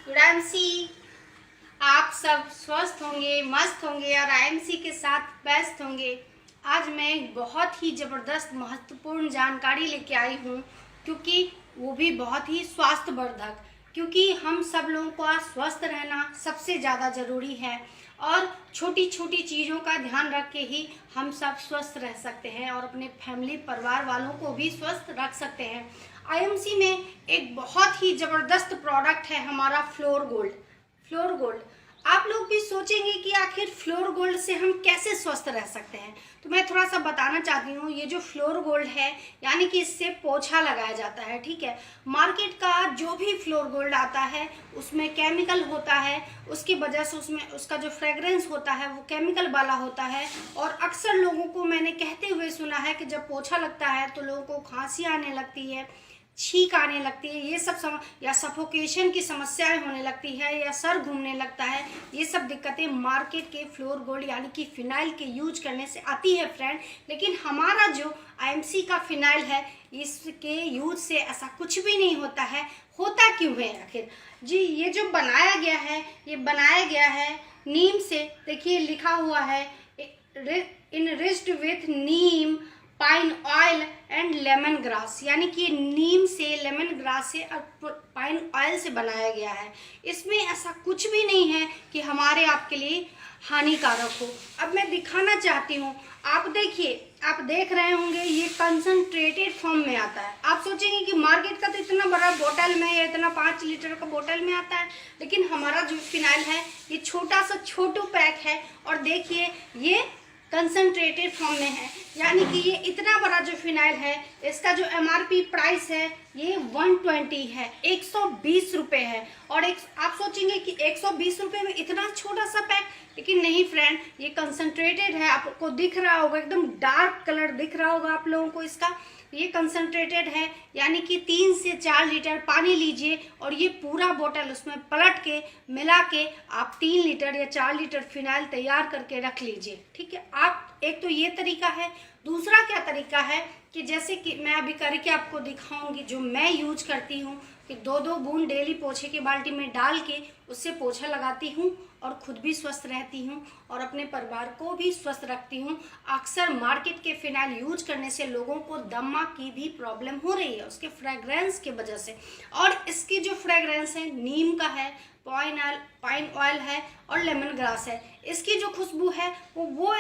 Good IMC. आप सब स्वस्थ होंगे, मस्त होंगे और आईएमसी के साथ बेस्ट होंगे। आज मैं एक बहुत ही ज़बरदस्त महत्वपूर्ण जानकारी लेके आई हूँ, क्योंकि वो भी बहुत ही स्वास्थ्यवर्धक, क्योंकि हम सब लोगों को स्वस्थ रहना सबसे ज़्यादा ज़रूरी है और छोटी छोटी चीज़ों का ध्यान रख के ही हम सब स्वस्थ रह सकते हैं और अपने फैमिली परिवार वालों को भी स्वस्थ रख सकते हैं। आईएमसी में एक बहुत ही ज़बरदस्त प्रोडक्ट है हमारा फ्लोर गोल्ड। फ्लोर गोल्ड, आप लोग भी सोचेंगे कि आखिर फ्लोर गोल्ड से हम कैसे स्वस्थ रह सकते हैं, तो मैं थोड़ा सा बताना चाहती हूँ। ये जो फ्लोर गोल्ड है, यानी कि इससे पोछा लगाया जाता है, ठीक है। मार्केट का जो भी फ्लोर गोल्ड आता है उसमें केमिकल होता है, उसकी वजह से उसमें उसका जो फ्रेग्रेंस होता है वो केमिकल वाला होता है। और अक्सर लोगों को मैंने कहते हुए सुना है कि जब पोछा लगता है तो लोगों को खांसी आने लगती है, छींक आने लगती है, ये सब या सफोकेशन की समस्याएं होने लगती है, या सर घूमने लगता है। ये सब दिक्कतें मार्केट के फ्लोर गोल्ड यानी कि फिनाइल के यूज करने से आती है फ्रेंड। लेकिन हमारा जो आईएमसी का फिनाइल है, इसके यूज से ऐसा कुछ भी नहीं होता है। होता क्यों है आखिर जी? ये जो बनाया गया है, ये बनाया गया है नीम से। देखिए लिखा हुआ है enriched with Neem, pine oil and lemon grass, यानी कि नीम से, लेमन ग्रास से और पाइन ऑयल से बनाया गया है। इसमें ऐसा कुछ भी नहीं है कि हमारे आपके लिए हानिकारक हो। अब मैं दिखाना चाहती हूँ, आप देखिए, आप देख रहे होंगे ये कंसंट्रेटेड फॉर्म में आता है। आप सोचेंगे कि मार्केट का तो इतना बड़ा बोतल में या इतना 5 लीटर का बोतल में आता है, लेकिन हमारा जो फिनाइल है ये छोटा सा छोटू पैक है। और देखिए ये कंसंट्रेटेड फॉर्म में है, यानी कि ये इतना बड़ा जो फिनाइल है, इसका जो एमआरपी प्राइस है ये 120 है, 120 रुपये है। और आप सोचेंगे कि 120 रुपये में इतना छोटा सा पैक, लेकिन नहीं फ्रेंड, ये कंसंट्रेटेड है। आपको दिख रहा होगा, एकदम डार्क कलर दिख रहा होगा आप लोगों को इसका। ये कंसंट्रेटेड है, यानी कि 3 से 4 लीटर पानी लीजिए और ये पूरा बोतल उसमें पलट के मिला के आप 3 लीटर या 4 लीटर फिनाइल तैयार करके रख लीजिए, ठीक है। आप एक तो ये तरीका है। दूसरा क्या तरीका है कि जैसे कि मैं अभी करके आपको दिखाऊंगी, जो मैं यूज करती हूँ कि 2-2 बूंद डेली पोछे की बाल्टी में डाल के उससे पोछा लगाती हूँ और खुद भी स्वस्थ रहती हूँ और अपने परिवार को भी स्वस्थ रखती हूँ। अक्सर मार्केट के फिनाइल यूज करने से लोगों को दमा की भी प्रॉब्लम हो रही है उसके फ्रेग्रेंस की वजह से। और इसकी जो फ्रेग्रेंस है नीम का है, पाइन ऑयल है और लेमन ग्रास है। इसकी जो खुशबू है वो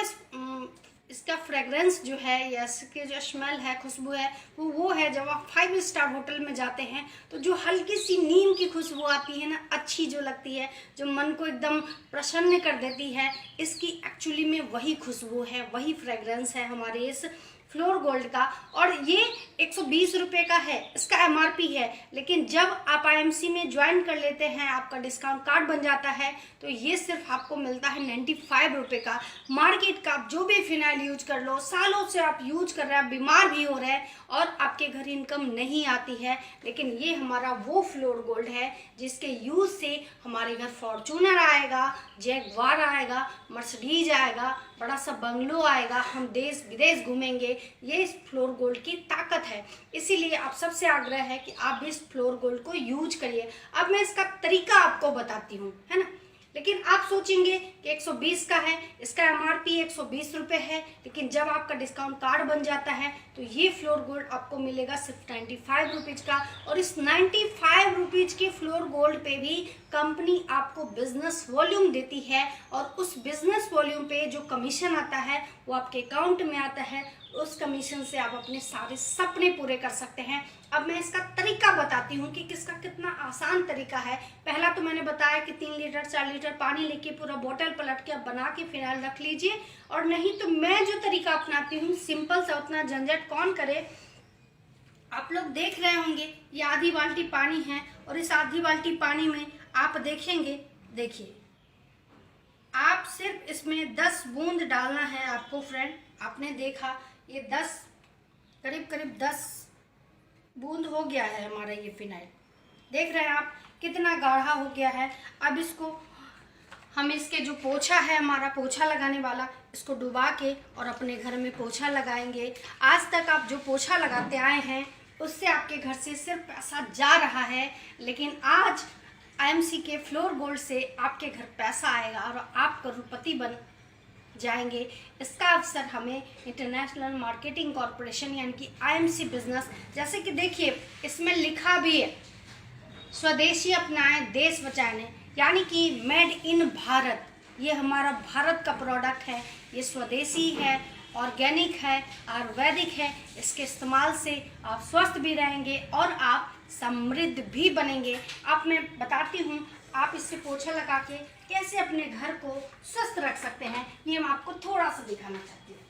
इसका फ्रेग्रेंस जो है या इसके जो स्मेल है, खुशबू है, वो है जब आप 5 स्टार होटल में जाते हैं तो जो हल्की सी नीम की खुशबू आती है ना, अच्छी जो लगती है, जो मन को एकदम प्रसन्न कर देती है, इसकी एक्चुअली में वही खुशबू है, वही फ्रेग्रेंस है हमारे इस फ्लोर गोल्ड का। और ये 120 रुपये का है, इसका एमआरपी है। लेकिन जब आप आईएमसी में ज्वाइन कर लेते हैं, आपका डिस्काउंट कार्ड बन जाता है, तो ये सिर्फ आपको मिलता है 95 रुपये का। मार्केट का आप जो भी फिनाइल यूज कर लो, सालों से आप यूज कर रहे हैं, बीमार भी हो रहे हैं और आपके घर इनकम नहीं आती है, लेकिन ये हमारा वो फ्लोर गोल्ड है जिसके यूज से हमारे घर फॉर्चूनर आएगा, जैगवार आएगा, मर्सिडीज आएगा, बड़ा सा बंगलो आएगा, हम देश विदेश घूमेंगे। ये इस फ्लोर गोल्ड की ताकत है। इसीलिए आप सबसे आग्रह है कि आप भी इस फ्लोर गोल्ड को यूज करिए। अब मैं इसका तरीका आपको बताती हूँ, है ना। लेकिन आप सोचेंगे कि 120 का है, इसका एमआरपी 120 रुपये है, लेकिन जब आपका डिस्काउंट कार्ड बन जाता है तो ये फ्लोर गोल्ड आपको मिलेगा सिर्फ 95 रुपीज़ का। और इस 95 रुपीज़ के फ्लोर गोल्ड पे भी कंपनी आपको बिजनेस वॉल्यूम देती है, और उस बिजनेस वॉल्यूम पे जो कमीशन आता है वो आपके अकाउंट में आता है। उस कमीशन से आप अपने सारे सपने पूरे कर सकते हैं। अब मैं इसका तरीका बताती हूँ कि किसका कितना आसान तरीका है। पहला तो मैंने बताया कि 3 लीटर 4 लीटर पानी लेके पूरा बोतल पलट के आप बना के फिनाइल रख लीजिए। और नहीं तो मैं जो तरीका अपनाती हूँ, सिंपल सा, उतना झंझट कौन करे। आप लोग देख रहे होंगे ये आधी बाल्टी पानी है, और इस आधी बाल्टी पानी में आप देखेंगे, देखिए, आप सिर्फ इसमें 10 बूंद डालना है आपको फ्रेंड। आपने देखा ये 10, करीब 10 बूंद हो गया है हमारा ये फिनाइल। देख रहे हैं आप कितना गाढ़ा हो गया है। अब इसको हम, इसके जो पोछा है हमारा पोछा लगाने वाला, इसको डुबा के और अपने घर में पोछा लगाएंगे। आज तक आप जो पोछा लगाते आए हैं उससे आपके घर से सिर्फ पैसा जा रहा है, लेकिन आज आईएमसी के फ्लोर गोल्ड से आपके घर पैसा आएगा और आप करोड़पति बन जाएंगे। इसका अवसर हमें इंटरनेशनल मार्केटिंग कॉरपोरेशन यानी कि आईएमसी बिजनेस, जैसे कि देखिए इसमें लिखा भी है स्वदेशी अपनाएं देश बचाएं, यानी कि मेड इन भारत। ये हमारा भारत का प्रोडक्ट है, ये स्वदेशी है, ऑर्गेनिक है, आयुर्वेदिक है। इसके इस्तेमाल से आप स्वस्थ भी रहेंगे और आप समृद्ध भी बनेंगे। अब मैं बताती हूँ आप इससे पोछा लगा के कैसे अपने घर को स्वस्थ रख सकते हैं, ये मैं आपको थोड़ा सा दिखाना चाहती हूँ।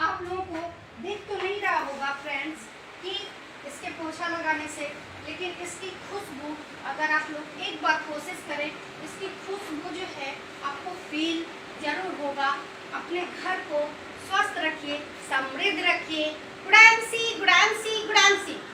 आप लोगों को दिख तो नहीं रहा होगा फ्रेंड्स कि इसके पोछा लगाने से, लेकिन इसकी खुशबू अगर आप लोग एक बार कोशिश करें, इसकी खुशबू जो है आपको फील जरूर होगा। अपने घर को स्वस्थ रखिए, समृद्ध रखिए।